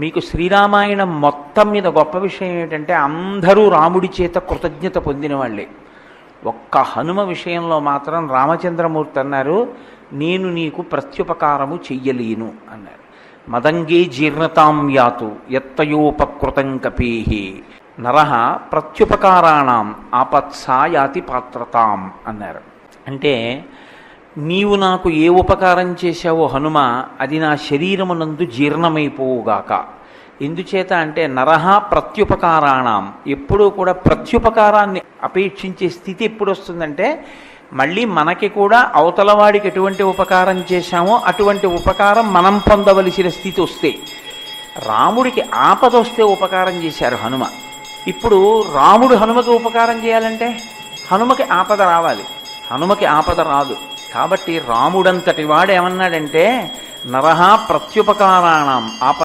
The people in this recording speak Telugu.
మీకు శ్రీరామాయణం మొత్తం మీద గొప్ప విషయం ఏమిటంటే అందరూ రాముడి చేత కృతజ్ఞత పొందిన వాళ్ళే. ఒక్క హనుమ విషయంలో మాత్రం రామచంద్రమూర్తి అన్నారు, నేను నీకు ప్రత్యుపకారము చెయ్యలేను అన్నారు. మదంగే జీర్ణతాం యాతు యత్తయోపకృతం కపేహి నరః ప్రత్యుపకారాణం ఆపత్సాయాతి పాత్రతాం అన్నారు. అంటే నీవు నాకు ఏ ఉపకారం చేశావో హనుమ, అది నా శరీరమునందు జీర్ణమైపోవుగాక. ఎందుచేత అంటే నరహ ప్రత్యుపకారాణం, ఎప్పుడూ కూడా ప్రత్యుపకారాన్ని అపేక్షించే స్థితి ఎప్పుడు వస్తుందంటే మళ్ళీ మనకి కూడా అవతలవాడికి ఎటువంటి ఉపకారం చేశామో అటువంటి ఉపకారం మనం పొందవలసిన స్థితి వస్తే. రాముడికి ఆపద వస్తే ఉపకారం చేశారు హనుమ. ఇప్పుడు రాముడు హనుమకి ఉపకారం చేయాలంటే హనుమకి ఆపద రావాలి, హనుమకి ఆపద రాదు. కాబట్టి రాముడంతటి వాడు ఏమన్నాడంటే నరహ ప్రత్యుపకారాణం